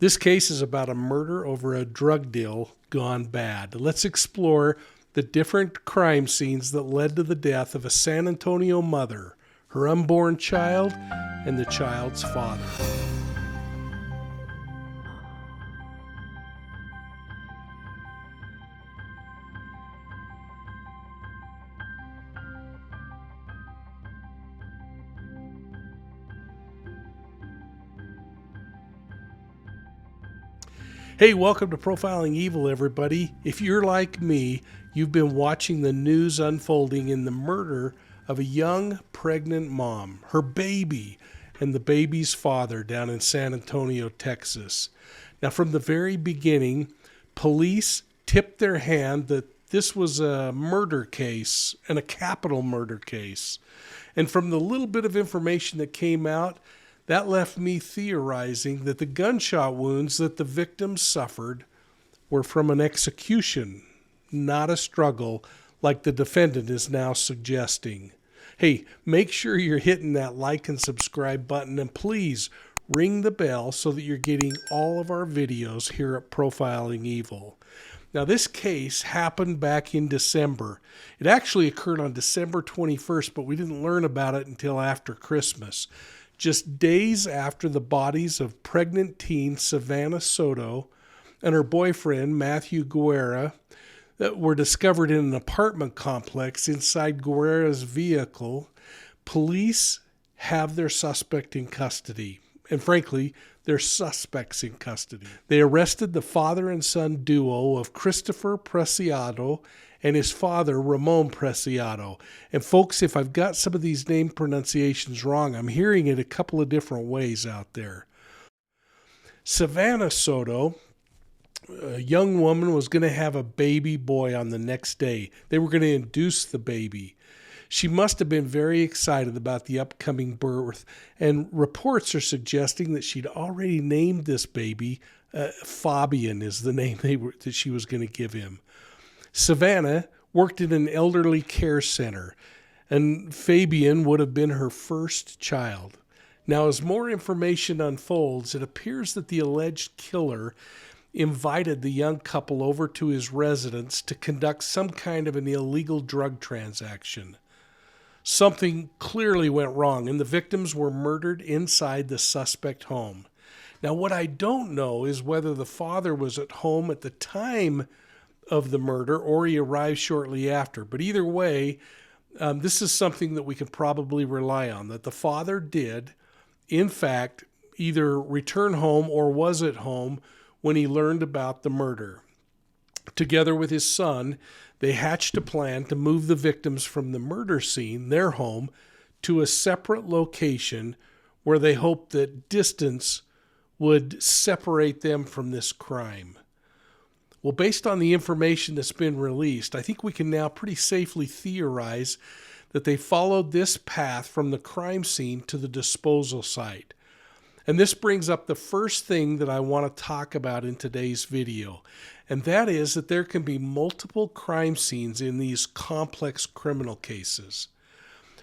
This case is about a murder over a drug deal gone bad. Let's explore the different crime scenes that led to the death of a San Antonio mother, her unborn child, and the child's father. Hey, welcome to Profiling Evil, everybody. If you're like me, you've been watching the news unfolding in the murder of a young pregnant mom, her baby, and the baby's father down in San Antonio, Texas. Now, from the very beginning, police tipped their hand that this was a murder case and a capital murder case. And from the little bit of information that came out, that left me theorizing that the gunshot wounds that the victims suffered were from an execution, not a struggle like the defendant is now suggesting. Hey, make sure you're hitting that like and subscribe button, and please ring the bell so that you're getting all of our videos here at Profiling Evil. Now, this case happened back in December. It actually occurred on December 21st, but we didn't learn about it until after Christmas. Just days after the bodies of pregnant teen Savanah Soto and her boyfriend Matthew Guerra that were discovered in an apartment complex inside Guerra's vehicle, police have their suspect in custody. And frankly, they're suspects in custody. They arrested the father and son duo of Christopher Preciado and his father, Ramon Preciado. And folks, if I've got some of these name pronunciations wrong, I'm hearing it a couple of different ways out there. Savanah Soto, a young woman, was going to have a baby boy on the next day. They were going to induce the baby. She must have been very excited about the upcoming birth, and reports are suggesting that she'd already named this baby. Fabian is the name that she was going to give him. Savanah worked in an elderly care center, and Fabian would have been her first child. Now, as more information unfolds, it appears that the alleged killer invited the young couple over to his residence to conduct some kind of an illegal drug transaction. Something clearly went wrong, and the victims were murdered inside the suspect home. Now, what I don't know is whether the father was at home at the time of the murder or he arrived shortly after. But either way, this is something that we can probably rely on, that the father did, in fact, either return home or was at home when he learned about the murder. Together with his son, they hatched a plan to move the victims from the murder scene, their home, to a separate location where they hoped that distance would separate them from this crime. Well, based on the information that's been released, I think we can now pretty safely theorize that they followed this path from the crime scene to the disposal site. And this brings up the first thing that I want to talk about in today's video, and that is that there can be multiple crime scenes in these complex criminal cases.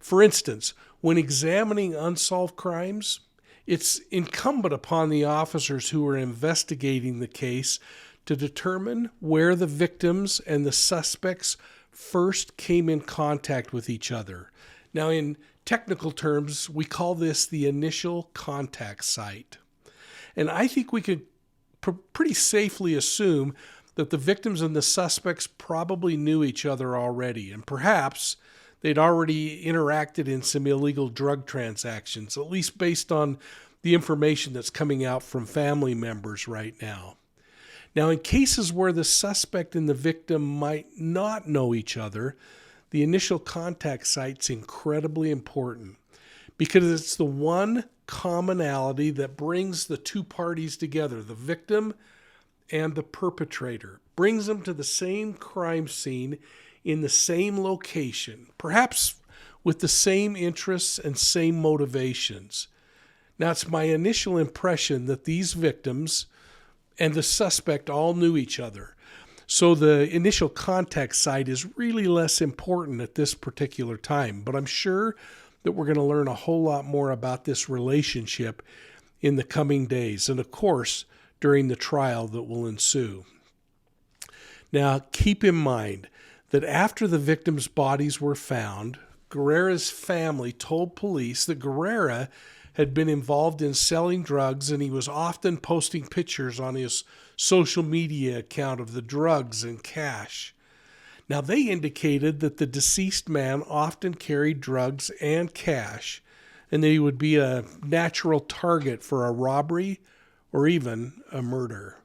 For instance, when examining unsolved crimes, it's incumbent upon the officers who are investigating the case to determine where the victims and the suspects first came in contact with each other. Now, in technical terms, we call this the initial contact site. And I think we could pretty safely assume that the victims and the suspects probably knew each other already, and perhaps they'd already interacted in some illegal drug transactions, at least based on the information that's coming out from family members right now. Now, in cases where the suspect and the victim might not know each other, the initial contact site's incredibly important because it's the one commonality that brings the two parties together, the victim and the perpetrator, brings them to the same crime scene in the same location, perhaps with the same interests and same motivations. Now, it's my initial impression that these victims and the suspect all knew each other. So the initial contact site is really less important at this particular time, but I'm sure that we're going to learn a whole lot more about this relationship in the coming days. And of course, during the trial that will ensue. Now, keep in mind that after the victims' bodies were found, Guerra's family told police that Guerra had been involved in selling drugs, and he was often posting pictures on his social media account of the drugs and cash. Now, they indicated that the deceased man often carried drugs and cash, and that he would be a natural target for a robbery or even a murder.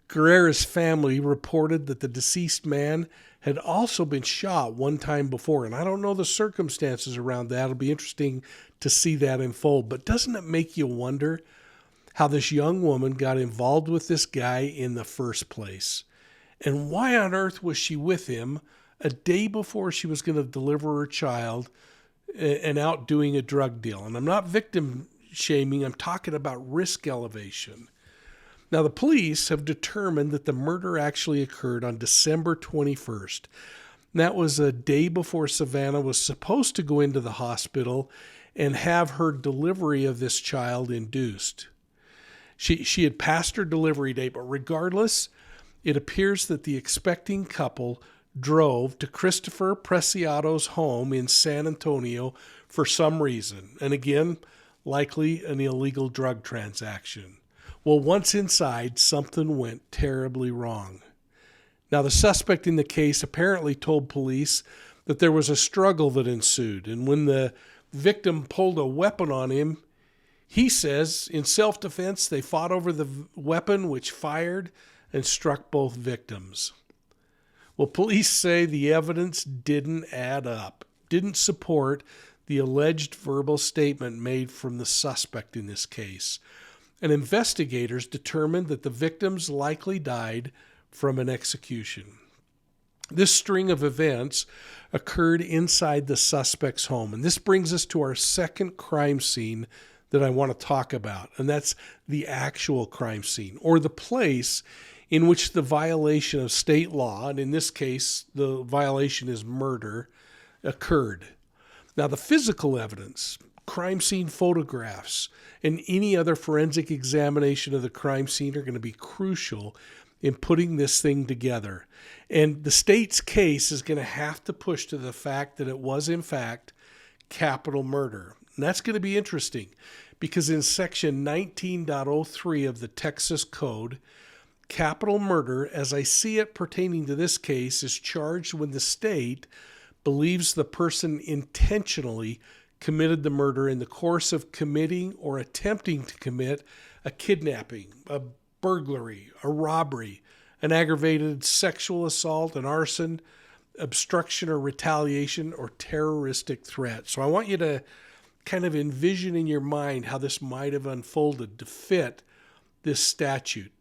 Guerra's family reported that the deceased man had also been shot one time before, and I don't know the circumstances around that. It'll be interesting to see that unfold. But doesn't it make you wonder how this young woman got involved with this guy in the first place? And why on earth was she with him a day before she was going to deliver her child and out doing a drug deal? And I'm not victim shaming, I'm talking about risk elevation. Now, the police have determined that the murder actually occurred on December 21st. That was a day before Savanah was supposed to go into the hospital and have her delivery of this child induced. She had passed her delivery date, but regardless, it appears that the expecting couple drove to Christopher Preciado's home in San Antonio for some reason. And again, likely an illegal drug transaction. Well, once inside, something went terribly wrong. Now, the suspect in the case apparently told police that there was a struggle that ensued, and when the victim pulled a weapon on him, he says, in self-defense, they fought over the weapon, which fired and struck both victims. Well, police say the evidence didn't add up, didn't support the alleged verbal statement made from the suspect in this case. And investigators determined that the victims likely died from an execution. This string of events occurred inside the suspect's home. And this brings us to our second crime scene that I want to talk about, and that's the actual crime scene, or the place in which the violation of state law, and in this case, the violation is murder, occurred. Now, the physical evidence, crime scene photographs, and any other forensic examination of the crime scene are going to be crucial in putting this thing together. And the state's case is going to have to push to the fact that it was, in fact, capital murder. And that's going to be interesting because in Section 19.03 of the Texas Code, capital murder, as I see it pertaining to this case, is charged when the state believes the person intentionally committed the murder in the course of committing or attempting to commit a kidnapping, a burglary, a robbery, an aggravated sexual assault, an arson, obstruction or retaliation, or terroristic threat. So I want you to kind of envision in your mind how this might have unfolded to fit this statute.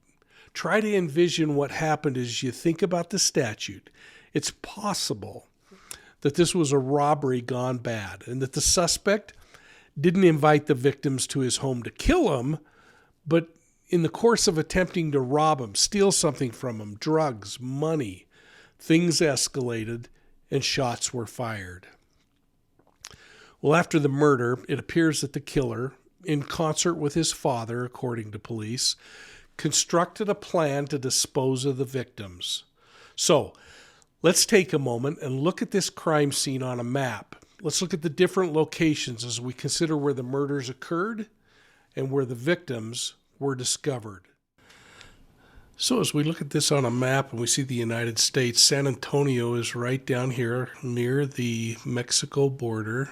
Try to envision what happened as you think about the statute. It's possible that this was a robbery gone bad and that the suspect didn't invite the victims to his home to kill them, but in the course of attempting to rob them, steal something from them, drugs, money, things escalated and shots were fired. Well, after the murder, it appears that the killer, in concert with his father, according to police, constructed a plan to dispose of the victims. So, let's take a moment and look at this crime scene on a map. Let's look at the different locations as we consider where the murders occurred and where the victims were discovered. So as we look at this on a map and we see the United States, San Antonio is right down here near the Mexico border.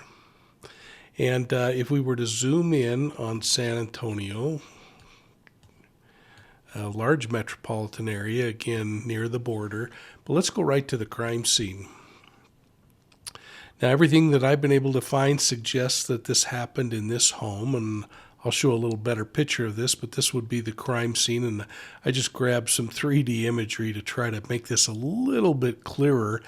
And if we were to zoom in on San Antonio, a large metropolitan area, again, near the border. But let's go right to the crime scene. Now, everything that I've been able to find suggests that this happened in this home, and I'll show a little better picture of this, but this would be the crime scene, and I just grabbed some 3D imagery to try to make this a little bit clearer.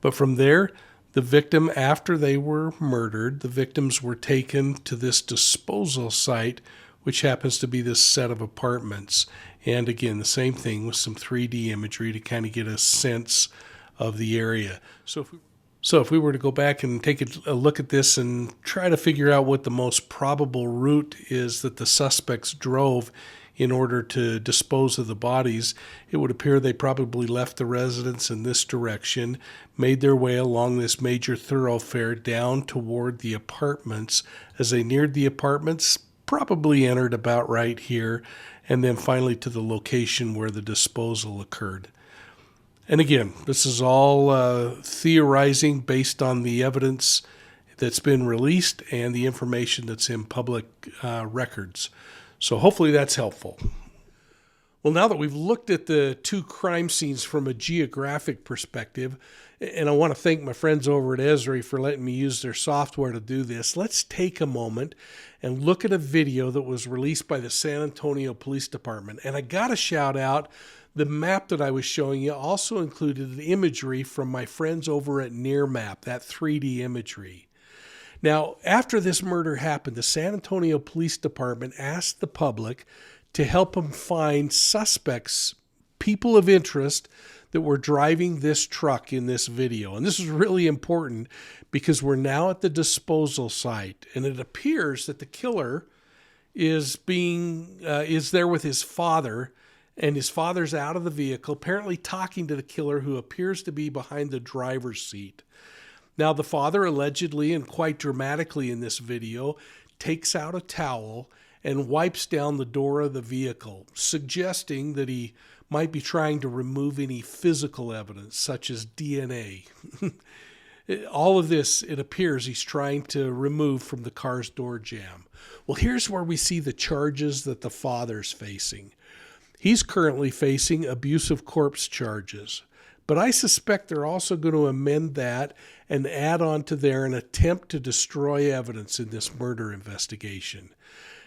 But from there, the victim, after they were murdered, the victims were taken to this disposal site, which happens to be this set of apartments. And again, the same thing with some 3D imagery to kind of get a sense of the area. So if we were to go back and take a look at this and try to figure out what the most probable route is that the suspects drove in order to dispose of the bodies. It would appear they probably left the residence in this direction, made their way along this major thoroughfare down toward the apartments. As they neared the apartments, probably entered about right here, and then finally to the location where the disposal occurred. And again, this is all theorizing based on the evidence that's been released and the information that's in public records. So hopefully that's helpful. Well, now that we've looked at the two crime scenes from a geographic perspective, and I want to thank my friends over at Esri for letting me use their software to do this, let's take a moment and look at a video that was released by the San Antonio Police Department. And I got to shout out, the map that I was showing you also included the imagery from my friends over at NearMap, that 3D imagery. Now, after this murder happened, the San Antonio Police Department asked the public to help them find suspects, people of interest that were driving this truck in this video. And this is really important because we're now at the disposal site, and it appears that the killer is there with his father, and his father's out of the vehicle, apparently talking to the killer, who appears to be behind the driver's seat. Now, the father allegedly, and quite dramatically in this video, takes out a towel and wipes down the door of the vehicle, suggesting that he might be trying to remove any physical evidence, such as DNA. All of this, it appears, he's trying to remove from the car's door jamb. Well, here's where we see the charges that the father's facing. He's currently facing abuse of corpse charges. But I suspect they're also going to amend that and add on to there an attempt to destroy evidence in this murder investigation.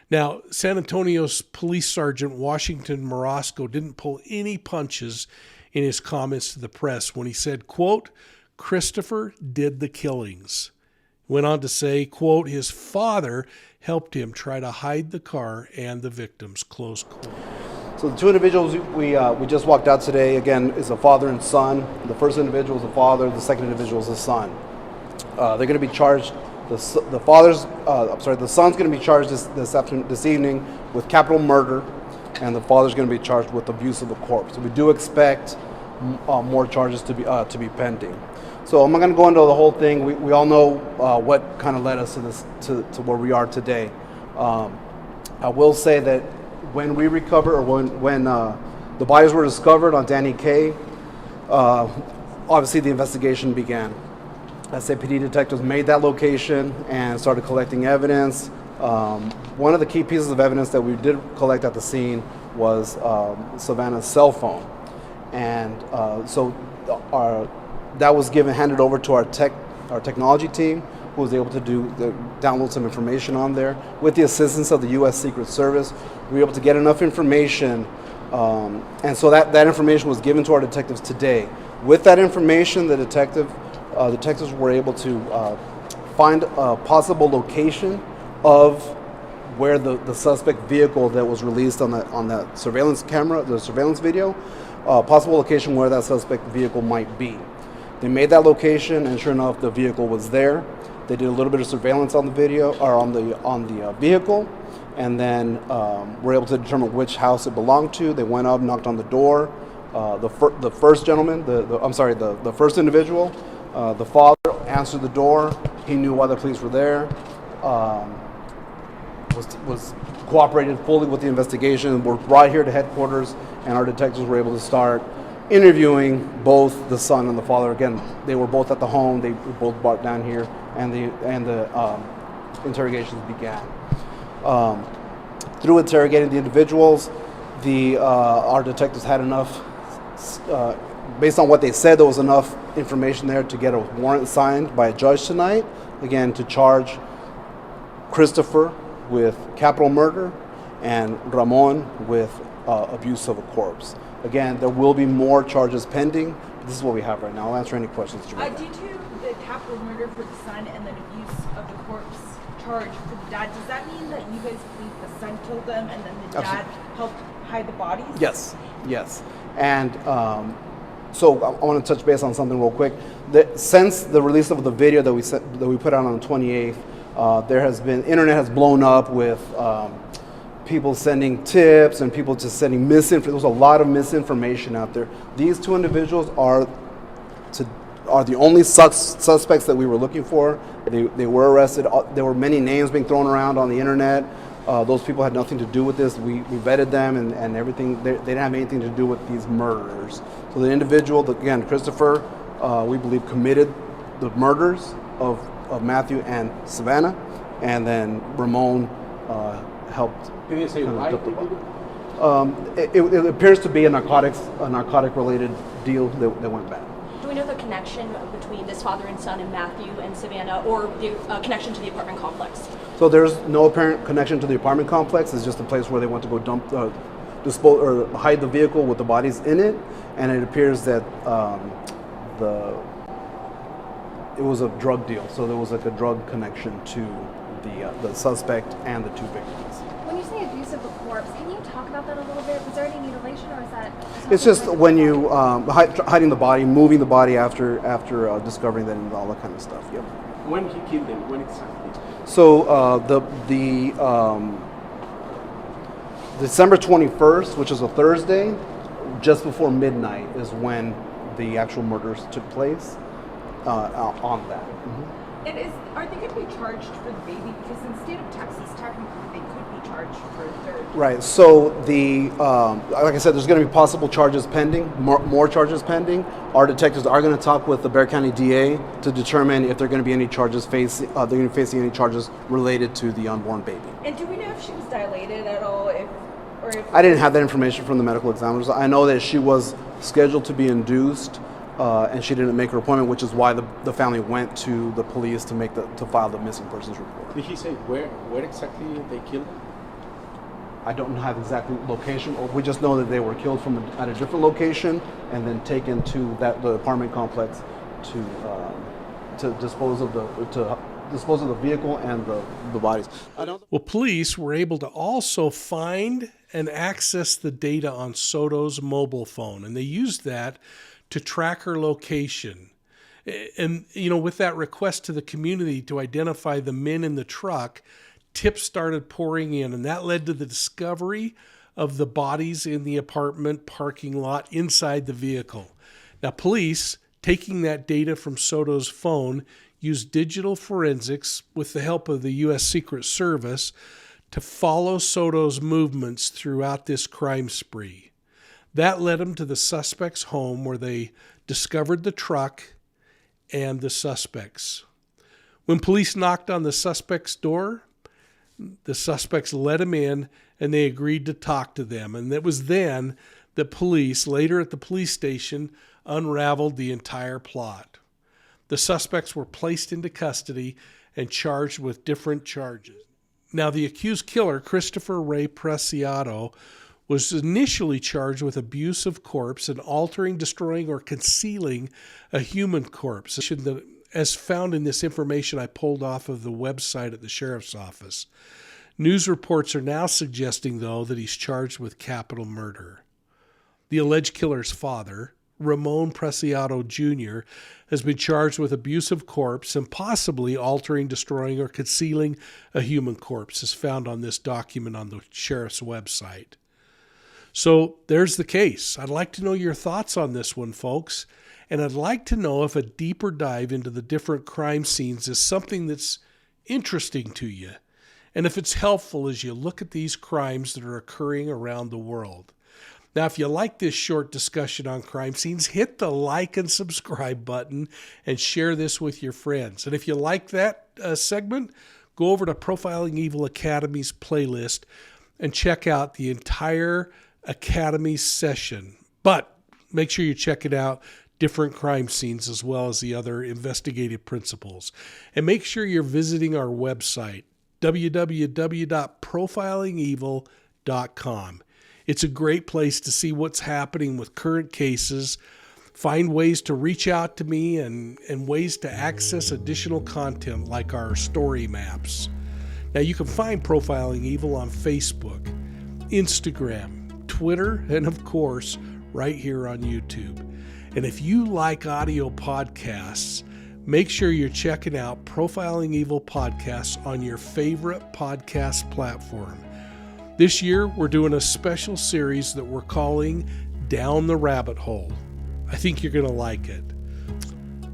Now, San Antonio's Police Sergeant Washington Morosco didn't pull any punches in his comments to the press when he said, quote, "Christopher did the killings." Went on to say, quote, "His father helped him try to hide the car and the victims," close quote. So the two individuals we just walked out today, again, is a father and son. The first individual is the father, the second individual is the son. They're going to be charged, the son's going to be charged this evening with capital murder, and the father's going to be charged with abuse of the corpse. So we do expect more charges to be pending. So I'm not going to go into the whole thing. We all know what kind of led us to where we are today. I will say that when we recover, or when the bodies were discovered on Danny K, obviously the investigation began. SAPD detectives made that location and started collecting evidence. One of the key pieces of evidence that we did collect at the scene was Savanah's cell phone, and so that was handed over to our technology team, who was able to download some information on there. With the assistance of the U.S. Secret Service, we were able to get enough information, and so that information was given to our detectives today. With that information, the detectives were able to find a possible location of where the suspect vehicle that was released on that surveillance camera, the surveillance video, possible location where that suspect vehicle might be. They made that location, and sure enough, the vehicle was there. They did a little bit of surveillance on the video, or on the vehicle, and then were able to determine which house it belonged to. They went up, knocked on the door. The first gentleman, the first individual, the father answered the door. He knew why the police were there. Was cooperated fully with the investigation. We're right here to headquarters, and our detectives were able to start interviewing both the son and the father. Again, they were both at the home. They were both brought down here, and the interrogations began. Through interrogating the individuals, our detectives had enough, based on what they said, there was enough information there to get a warrant signed by a judge tonight, again, to charge Christopher with capital murder and Ramon with abuse of a corpse. Again, there will be more charges pending. This is what we have right now. I'll answer any questions. Due to the capital murder for the son and then abuse of the corpse charge for the dad, does that mean that you guys believe the son killed them and then the dad helped hide the bodies? Yes. And so I want to touch base on something real quick. Since the release of the video that we put out on the 28th, internet has blown up with people sending tips and people just sending misinformation. There was a lot of misinformation out there. These two individuals are the only suspects that we were looking for. They were arrested. There were many names being thrown around on the internet. Those people had nothing to do with this. We vetted them and everything. They didn't have anything to do with these murders. So the individual, again, Christopher, we believe committed the murders of Matthew and Savanah, and then Ramon helped. Did they say why? It appears to be a narcotic-related deal that went bad. Do we know the connection between this father and son and Matthew and Savanah, or the connection to the apartment complex? So there's no apparent connection to the apartment complex. It's just a place where they went to go dispose or hide the vehicle with the bodies in it, and it appears that it was a drug deal. So there was like a drug connection to the suspect and the two victims. When you say abuse of a corpse, can you talk about that a little bit? Was there any mutilation, or is that? It's just when you hiding the body, moving the body after discovering that and all that kind of stuff. Yep. When he killed them? When exactly? So the December 21st, which is a Thursday, just before midnight, is when the actual murders took place. On that. Mm-hmm. And are they going to be charged for the baby? Because in the state of Texas, technically, they could be charged for a third. Right. So like I said, there's going to be possible charges pending, more charges pending. Our detectives are going to talk with the Bexar County DA to determine if they're going to be any charges facing any charges related to the unborn baby. And do we know if she was dilated at all? I didn't have that information from the medical examiners. I know that she was scheduled to be induced. And she didn't make her appointment, which is why the family went to the police to file the missing persons report. Did he say where exactly they killed them? I don't have exact location. We just know that they were killed at a different location and then taken to the apartment complex to dispose of the vehicle and the bodies. Well, police were able to also find and access the data on Soto's mobile phone, and they used that to track her location. And, with that request to the community to identify the men in the truck, tips started pouring in, and that led to the discovery of the bodies in the apartment parking lot inside the vehicle. Now, police, taking that data from Soto's phone, used digital forensics with the help of the U.S. Secret Service to follow Soto's movements throughout this crime spree. That led them to the suspect's home, where they discovered the truck and the suspects. When police knocked on the suspect's door, the suspects let him in and they agreed to talk to them. And it was then that police, later at the police station, unraveled the entire plot. The suspects were placed into custody and charged with different charges. Now, the accused killer, Christopher Ray Preciado, was initially charged with abuse of corpse and altering, destroying, or concealing a human corpse, as found in this information I pulled off of the website at the sheriff's office. News reports are now suggesting, though, that he's charged with capital murder. The alleged killer's father, Ramon Preciado Jr., has been charged with abuse of corpse and possibly altering, destroying, or concealing a human corpse, as found on this document on the sheriff's website. So there's the case. I'd like to know your thoughts on this one, folks. And I'd like to know if a deeper dive into the different crime scenes is something that's interesting to you, and if it's helpful as you look at these crimes that are occurring around the world. Now, if you like this short discussion on crime scenes, hit the like and subscribe button and share this with your friends. And if you like that segment, go over to Profiling Evil Academy's playlist and check out the entire Academy session. But make sure you check it out, different crime scenes as well as the other investigative principles. And make sure you're visiting our website, www.profilingevil.com. It's a great place to see what's happening with current cases, find ways to reach out to me, and ways to access additional content like our story maps. Now, you can find Profiling Evil on Facebook, Instagram, Twitter, and of course, right here on YouTube. And if you like audio podcasts, make sure you're checking out Profiling Evil podcasts on your favorite podcast platform. This year, we're doing a special series that we're calling Down the Rabbit Hole. I think you're going to like it.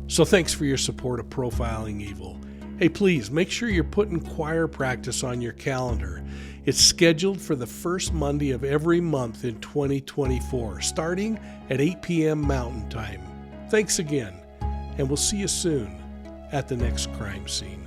So thanks for your support of Profiling Evil. Hey, please make sure you're putting choir practice on your calendar. It's scheduled for the first Monday of every month in 2024, starting at 8 p.m. Mountain Time. Thanks again, and we'll see you soon at the next crime scene.